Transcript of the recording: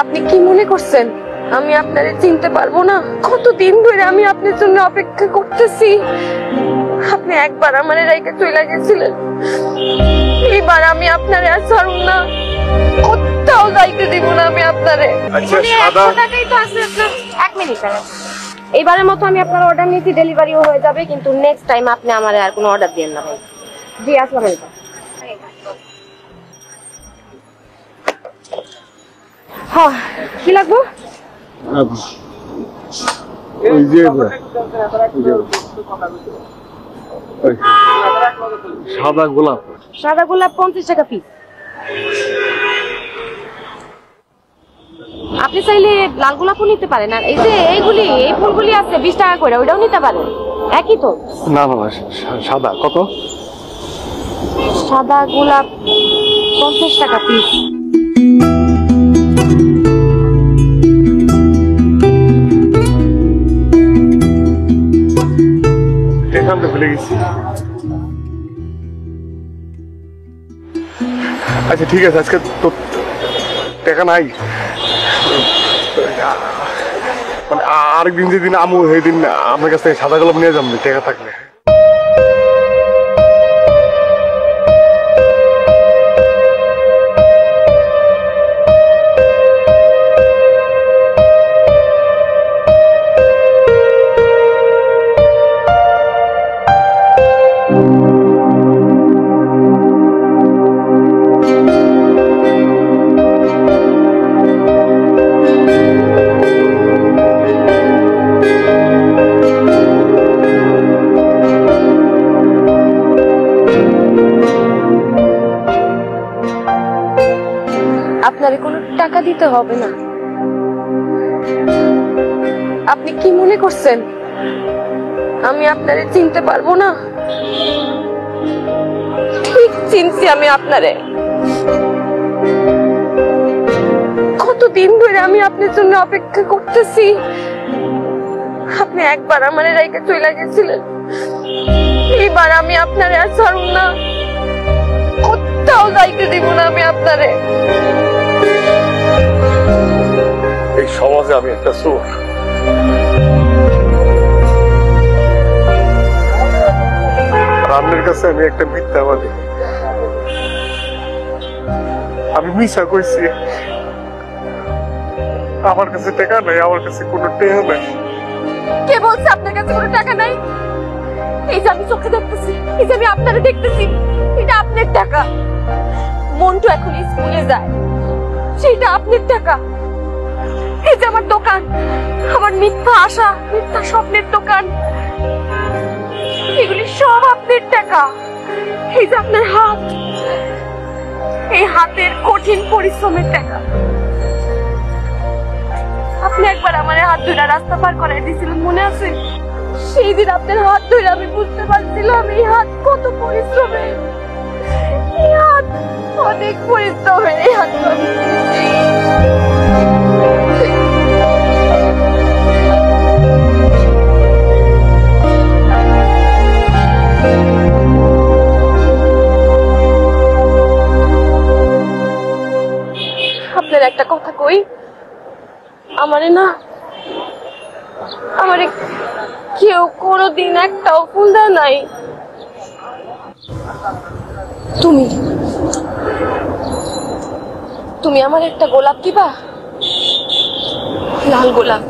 আপনি কি মনে করছেন আমি আপনারে চিনতে পারবো না? কতদিন ধরে আমি আপনার জন্য অপেক্ষা করতেছি। আপনি একবার আমারে রাইখা চলে গেছিলেন, এইবার আমি আপনারে আর ছাড়ুম না, কোথাও যাইতে দিব না আমি আপনারে। আচ্ছা সাদা টাকাই তো আছে আপনার। 1 মিনিট দাঁড়ান, এইবারের মতো আমি আপনার অর্ডার নিয়েছি, ডেলিভারিও হয়ে যাবে, কিন্তু নেক্সট টাইম আপনি আমারে আর কোনো অর্ডার দিয়েন না ভাই। জি আসসালামু আলাইকুম। হ্যাঁ কি লাগবে? ওই যে সাদা গোলাপ। সাদা গোলাপ 50 টাকা পিস। আপনি চাইলে লাল গোলাপও নিতে পারেন, আর এই যে এইগুলি, এই ফুলগুলি আছে 20 টাকা করে, ওইটাও নিতে পারেন। একই তো। না না সাদা কত? সাদা গোলাপ 50 টাকা পিস। এখান তো ভুলে গেছি। আচ্ছা ঠিক আছে, আজকে তো টাকা নাই, মানে আরেকদিন যেদিন আমু সেদিন আপনার কাছ থেকে সাদা গোলাপ নিয়ে যাবো টাকা থাকলে। আপনারে কোনো টাকা দিতে হবে না। আপনি কি মনে করছেন আমি আপনারে চিনতে পারবো না? ঠিক চিনছি আমি আপনারে। কতদিন ধরে আমি আপনার জন্য অপেক্ষা করতেছি। আপনি একবার আমারে রাইখা চলে গেছিলেন, এইবার আমি আপনারে আর ছাড়ুম না, কোথাও যাইতে দিব না আমি আপনারে। এই সমাজে আমি একটা চোর, আপনার কাছে আমি একটা মিথ্যাবাদী। আমি মিশা কইছি আমার কাছে টাকা নাই, আমার কাছে কোনো টাকা নাই। কে বলছে আপনার কাছে কোনো টাকা নাই? এই যে আমি চোখে দেখতেছি, এই যে আমি আপনারে দেখতেছি, এটা আপনার টাকা। মন্টু এখন স্কুলে যায়, সেটা আপনার টাকা। এই যে আমার দোকান, আমার মিথ্যা আশা, মিথ্যা স্বপ্নের দোকান, এগুলি সব আপনার টাকা। এই যে আপনার হাত, এই হাতের কঠিন পরিশ্রমের টাকা। আপনি একবার আমার হাত ধরে রাস্তা পার করাই দিয়েছিলেন, মনে আছে? সেই দিন আপনার হাত ধরে আমি বুঝতে পারছিলাম এই হাত কত পরিশ্রমের, এই হাত অনেক পরিশ্রমের, এই হাত আপনার একটা কথা কই, আমারে না, আমারে কেউ কোনোদিন একটাও ফুল দেয় নাই। তুমি আমার একটা গোলাপ দিবা, লাল গোলাপ।